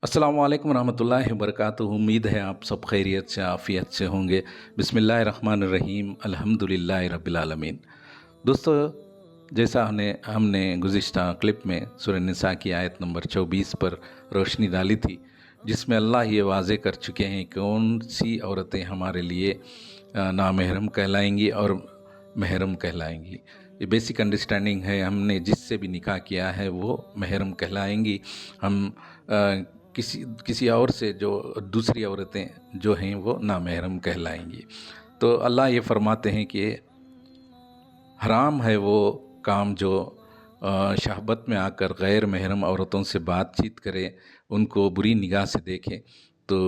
अस्सलामु अलैकुम रहमतुल्लाहि वबरकातुहू। उम्मीद है आप सब खैरियत से आफ़ियत से होंगे। बिस्मिल्लाहिर्रहमानिर्रहीम, अल्हम्दुलिल्लाहि रब्बिल आलमीन। दोस्तों, जैसा हमने गुज़िश्ता क्लिप में सूरह निसा की आयत नंबर 24 पर रोशनी डाली थी, जिसमें अल्लाह ये वाज़े कर चुके हैं कौन सी औरतें हमारे लिए नामहरम कहलाएंगी और महरम कहलाएंगी। ये बेसिक अंडरस्टैंडिंग है। हमने जिससे भी निकाह किया है वो महरम कहलाएंगी। हम किसी और से जो दूसरी औरतें जो हैं वो नामहरम कहलाएंगी। तो अल्लाह ये फरमाते हैं कि हराम है वो काम जो शहबत में आकर गैर महरम औरतों से बातचीत करे, उनको बुरी निगाह से देखे। तो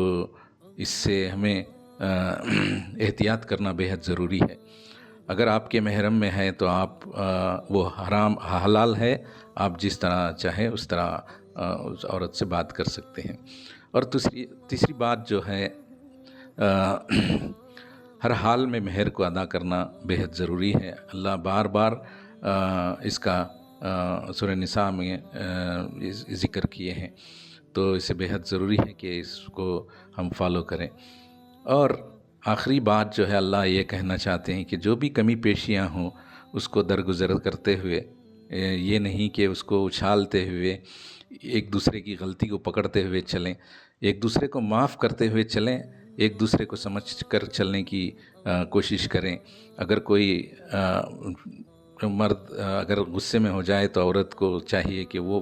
इससे हमें एहतियात करना बेहद ज़रूरी है। अगर आपके महरम में है तो आप वो हराम हलाल है, आप जिस तरह चाहे उस तरह उस औरत से बात कर सकते हैं। और तीसरी बात जो है, हर हाल में महर को अदा करना बेहद ज़रूरी है। अल्लाह बार बार इसका सूरह निसा में ज़िक्र किए हैं, तो इसे बेहद ज़रूरी है कि इसको हम फॉलो करें। और आखिरी बात जो है, अल्लाह ये कहना चाहते हैं कि जो भी कमी पेशियाँ हों उसको दरगुजर करते हुए, ये नहीं कि उसको उछालते हुए एक दूसरे की गलती को पकड़ते हुए चलें, एक दूसरे को माफ़ करते हुए चलें, एक दूसरे को समझ कर चलने की कोशिश करें। अगर कोई मर्द अगर गुस्से में हो जाए तो औरत को चाहिए कि वो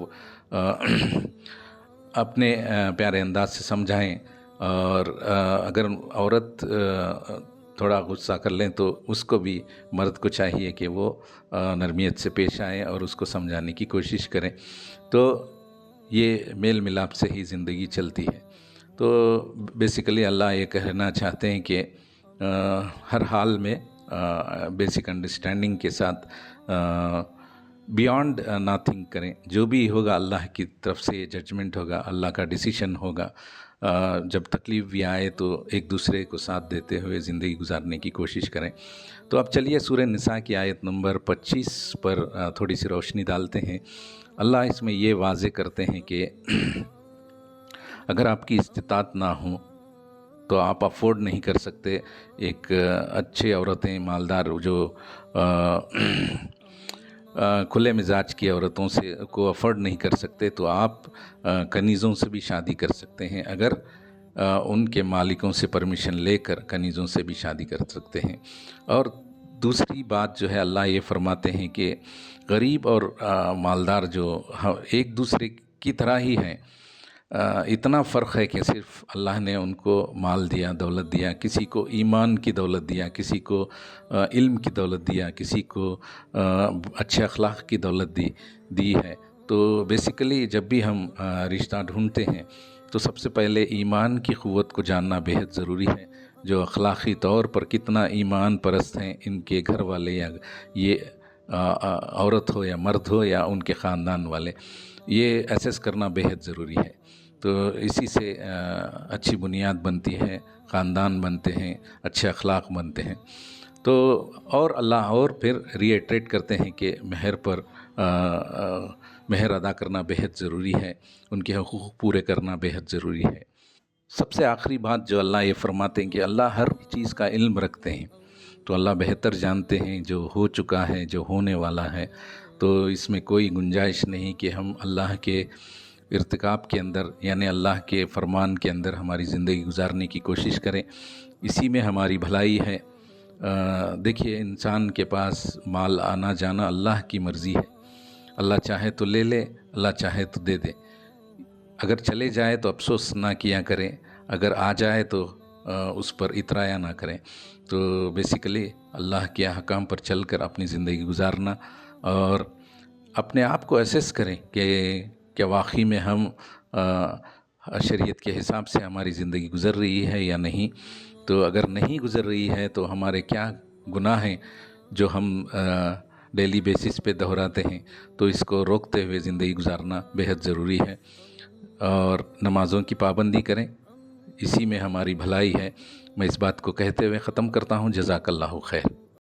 अपने प्यारे अंदाज से समझाएं। और अगर औरत थोड़ा गुस्सा कर लें तो उसको भी, मर्द को चाहिए कि वो नरमियत से पेश आएँ और उसको समझाने की कोशिश करें। तो ये मेल मिलाप से ही ज़िंदगी चलती है। तो बेसिकली अल्लाह ये कहना चाहते हैं कि हर हाल में बेसिक अंडरस्टैंडिंग के साथ बियॉन्ड नथिंग करें। जो भी होगा अल्लाह की तरफ से जजमेंट होगा, अल्लाह का डिसीशन होगा। जब तकलीफ़ भी आए तो एक दूसरे को साथ देते हुए ज़िंदगी गुजारने की कोशिश करें। तो अब चलिए सूरह निसा की आयत नंबर 25 पर थोड़ी सी रोशनी डालते हैं। अल्लाह इसमें ये वाज़े करते हैं कि अगर आपकी इस्तिताअत ना हो तो आप अफोर्ड नहीं कर सकते, एक अच्छे औरतें मालदार जो खुले मिजाज की औरतों से को अफोर्ड नहीं कर सकते, तो आप कनीज़ों से भी शादी कर सकते हैं। अगर उनके मालिकों से परमिशन लेकर कनीज़ों से भी शादी कर सकते हैं। और दूसरी बात जो है, अल्लाह ये फरमाते हैं कि गरीब और मालदार जो एक दूसरे की तरह ही हैं। इतना फ़र्क है कि सिर्फ़ अल्लाह ने उनको माल दिया, दौलत दिया, किसी को ईमान की दौलत दिया, किसी को इल्म की दौलत दिया, किसी को अच्छे अखलाक की दौलत दी है। तो बेसिकली जब भी हम रिश्ता ढूंढते हैं तो सबसे पहले ईमान की क़ुव्वत को जानना बेहद ज़रूरी है। जो अखलाक़ी तौर पर कितना ईमान परस्त हैं इनके घर वाले, या ये औरत हो या मर्द हो या उनके ख़ानदान वाले, ये एसेस करना बेहद ज़रूरी है। तो इसी से अच्छी बुनियाद बनती है, ख़ानदान बनते हैं, अच्छे अखलाक बनते हैं। तो और अल्लाह और फिर रीइटरेट करते हैं कि महर पर महर अदा करना बेहद ज़रूरी है, उनके हुकूक़ पूरे करना बेहद ज़रूरी है। सबसे आखिरी बात जो अल्लाह ये फरमाते हैं कि अल्लाह हर चीज़ का इल्म रखते हैं, तो अल्लाह बेहतर जानते हैं जो हो चुका है, जो होने वाला है। तो इसमें कोई गुंजाइश नहीं कि हम अल्लाह के इर्तिकाब के अंदर, यानी अल्लाह के फ़रमान के अंदर हमारी ज़िंदगी गुजारने की कोशिश करें। इसी में हमारी भलाई है। देखिए, इंसान के पास माल आना जाना अल्लाह की मर्ज़ी है। अल्लाह चाहे तो ले ले, अल्लाह चाहे तो दे दे। अगर चले जाए तो अफसोस ना किया करें, अगर आ जाए तो उस पर इतराया ना करें। तो बेसिकली अल्लाह के अहकाम पर चलकर अपनी ज़िंदगी गुजारना, और अपने आप को एसेस करें कि क्या वाकई में हम शरीयत के हिसाब से हमारी ज़िंदगी गुज़र रही है या नहीं। तो अगर नहीं गुज़र रही है तो हमारे क्या गुनाह हैं जो हम डेली बेसिस पे दोहराते हैं। तो इसको रोकते हुए ज़िंदगी गुजारना बेहद ज़रूरी है। और नमाज़ों की पाबंदी करें, इसी में हमारी भलाई है। मैं इस बात को कहते हुए ख़त्म करता हूँ। जज़ाकल्लाहु खैर।